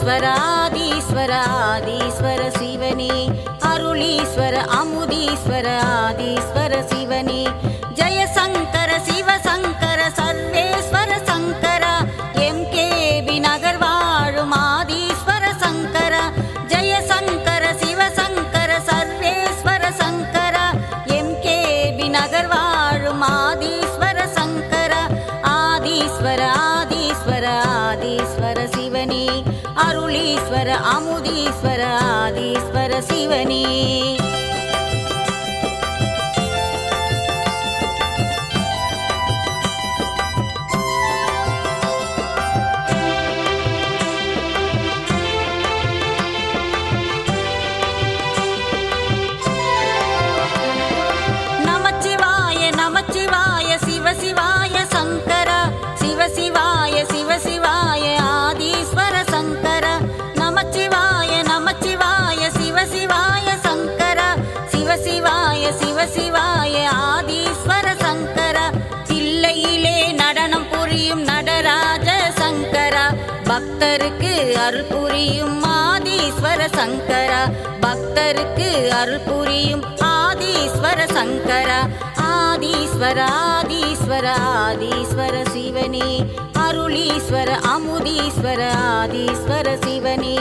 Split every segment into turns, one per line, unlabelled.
ஆதீஸ்வர ஆதீஸ்வர சிவனே அருளீஸ்வர அமுதீஸ்வர ஆதீஸ்வர சிவனே ஜெயசங்கர சிவசங்கர சர்வேஸ்வர சங்கரா எம்கேபி நகர் வாழும் ஆதீஸ்வர சங்கரா ஜெயசங்கர சிவசங்கர சர்வேஸ்வர சங்கரா எம்கேபி நகர் வாழும் ஆதீஸ்வர சங்கரா ஆதீஸ்வர ஆதீஸ்வர ஆதீஸ்வர சிவனே அருளீஸ்வர அமுதீஸ்வர ஆதீஸ்வர சிவனே நமச்சிவாய நமச்சிவாய சிவசிவாய சங்கர சிவசிவாய சிவசிவாய ஆதீஸ்வர சங்கர நமச்சிவாய நமச்சிவாய சிவசிவாய சங்கர சிவசிவாய சிவசிவாய ஆதீஸ்வர சங்கர தில்லையிலே நடனம் புரியும் நடராஜ சங்கரா பக்தருக்கு அருள் புரியும் ஆதீஸ்வர சங்கரா பக்தருக்கு அருள் புரியும் ஆதீஸ்வர சங்கரா ஆதீஸ்வர ஆதீஸ்வர ஆதீஸ்வர சிவனே அருளீஸ்வர அமுதீஸ்வர ஆதீஸ்வர சிவனே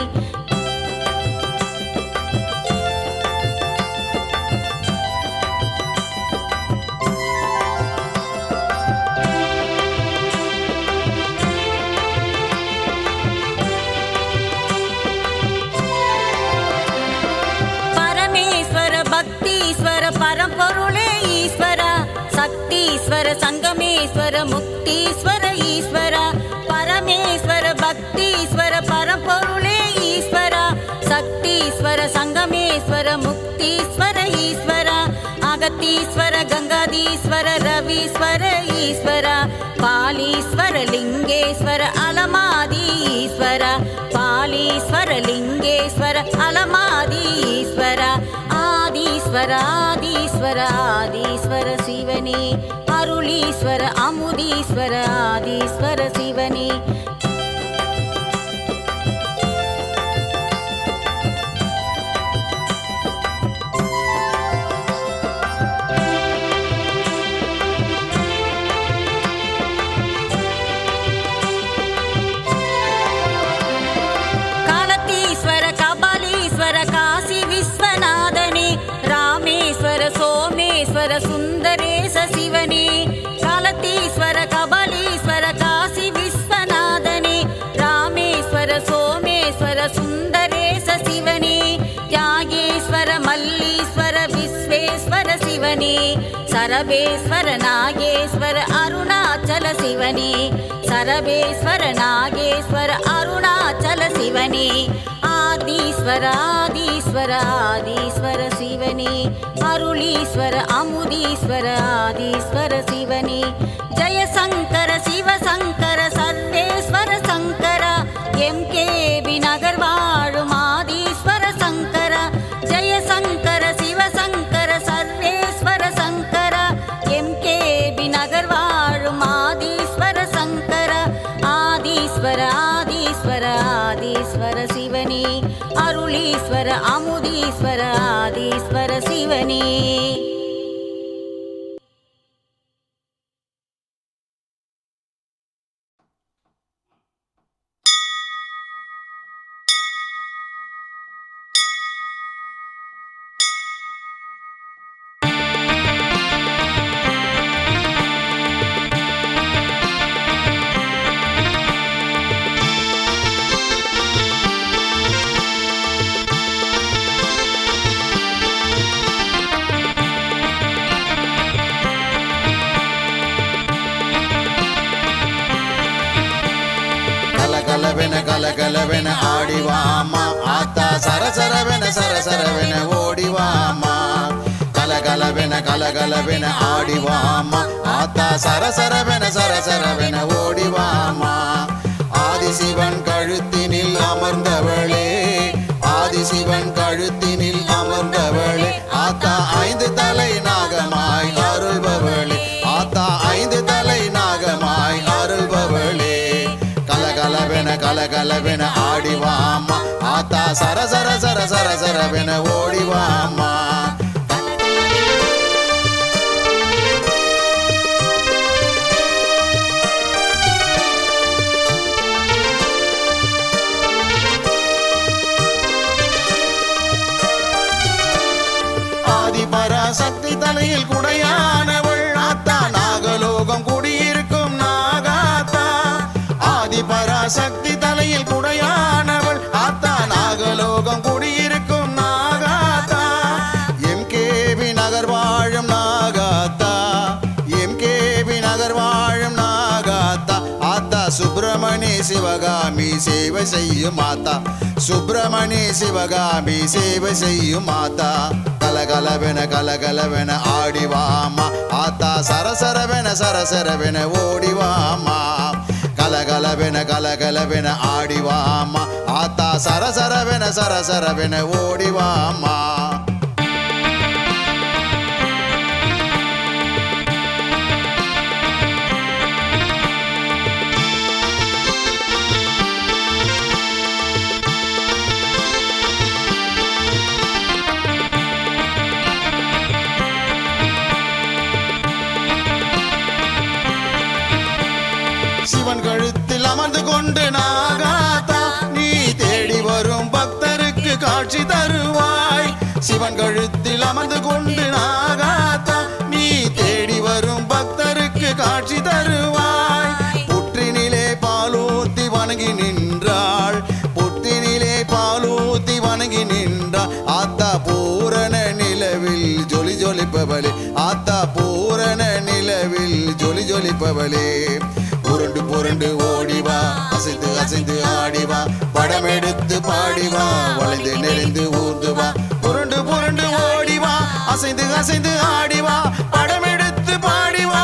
பக்தீஸ்வர பரம்பொருளே ஈஸ்வரா சக்தீஸ்வர சங்கமேஸ்வர முக்தீஸ்வர ஈஸ்வரா பரமேஸ்வர பக்தீஸ்வர பரம்பொருளே ஈஸ்வரா சக்தீஸ்வர சங்கமேஸ்வர முக்தீஸ்வர ஈஸ்வரா அகத்தீஸ்வர கங்காதீஸ்வர ரவீஸ்வர ஈஸ்வரா பாலீஸ்வர லிங்கேஸ்வர அலமாதி ஈஸ்வரா பாலீஸ்வர லிங்கேஸ்வர அலமாதி ஈஸ்வரா ஆதீஸ்வர ஆதீஸ்வர ஆதீஸ்வர சிவனே அருளீஸ்வர அமுதீஸ்வர ஆதீஸ்வர சிவனே காலத்தீஸ்வர கபாலீஸ்வர காசி விஸ்வநாதனே ராமேஸ்வர சோமேஸ்வர சுந்தரேச சிவனே காலத்தீஸ்வர கபாலீஸ்வர காசி விஸ்வநாதனே ராமேஸ்வர சோமேஸ்வர சுந்தரேச சிவனே தியாகேஸ்வர மல்லீஸ்வர விஸ்வேஸ்வர சிவனே சரபேஸ்வர நாகேஸ்வர அருணாச்சல சிவனே சரபேஸ்வர நாகேஸ்வர அருணாச்சல சிவனே ஆதீஸ்வர ஆதீஸ்வர ஆதீஸ்வர சிவனே அருளீஸ்வர அமுதீஸ்வர ஆதீஸ்வர சிவனே ஜெயசங்கர சிவசங்கர சர்வேஸ்வர சங்கரா எம்கேபி நகர் வாழும் ஆதீஸ்வர சங்கரா ஜெயசங்கர சிவசங்கர சர்வேஸ்வர சங்கரா எம்கேபி நகர் வாழும் ஆதீஸ்வர சங்கரா ஆதீஸ்வர ஆதீஸ்வர ஆதீஸ்வர சிவனே அருளீஸ்வர அமுதீஸ்வர ஆதீஸ்வர சிவனே
கலகலவென ஆடிவாமா ஆத்தா சரசரவென ஓடிவாமா கலகலவென ஆடிவாமா ஆத்தா சரசரவென ஓடிவாமா ஆதிசிவன் கழுத்தினில் அமர்ந்தவளே ஆதிசிவன் கழுத்தினில் அமர்ந்தவளே ஆத்தா ஐந்து தலை நாகமாய் அருள்பவளே ஆத்தா ஐந்து தலை நாகமாய் அருள்பவளே கலகலவென ஆடிவாமா சர சர சர சர சரவென ஓடிவாமா. ஆதிபராசக்தி தலையில் குடையானவள் ஆத்தா நாகலோகம் குடியிருக்கும் நாகாத்தா. ஆதிபராசக்தி தலையில் குடையானவள் ஆத்தா நாகலோகம் குடியிருக்கும் நாகாத்தா. எம்கேபி நகர் வாழும் நாகாத்தா, எம்கேபி நகர் வாழும் நாகாத்தா. ஆத்தா சுப்பிரமணி சிவகாமி சேவை செய்யும் மாதா, சுப்பிரமணி சிவகாமி சேவை செய்யும் மாதா. கலகலவென ஆடிவாமா ஆத்தா சரசரவென சரசரவென ஓடிவாமா. கலகலவென ஆடிவாமா ஆத்தா சரசரவென சரசரவென ஓடிவாமா. சிவன் கழுத்தில் அமர்ந்து கொண்டு நாகாத்தா நீ தேடி வரும் பக்தருக்கு காட்சி தருவாய். சிவன் கழுத்தில் அமர்ந்து கொண்டு நாகாத்தா நீ தேடி வரும் பக்தருக்கு காட்சி தருவாய். புற்றினிலே பாலூத்தி வணங்கி நின்றாள், புற்றினிலே பாலூத்தி வணங்கி நின்றாள். ஆத்தா பூரண நிலவில் ஜொலி ஜொலிப்பவளே, ஆத்தா பூரண நிலவில் ஜொலி ஜொலிப்பவளே. புரண்டு புரண்டு ஓடிவா அசைந்து அசைந்து ஆடிவா, படம் எடுத்து பாடிவா வளைந்து நெளிந்து ஊர்ந்துவா. புரண்டு புரண்டு ஓடிவா அசைந்து அசைந்து ஆடிவா, படம் எடுத்து பாடிவா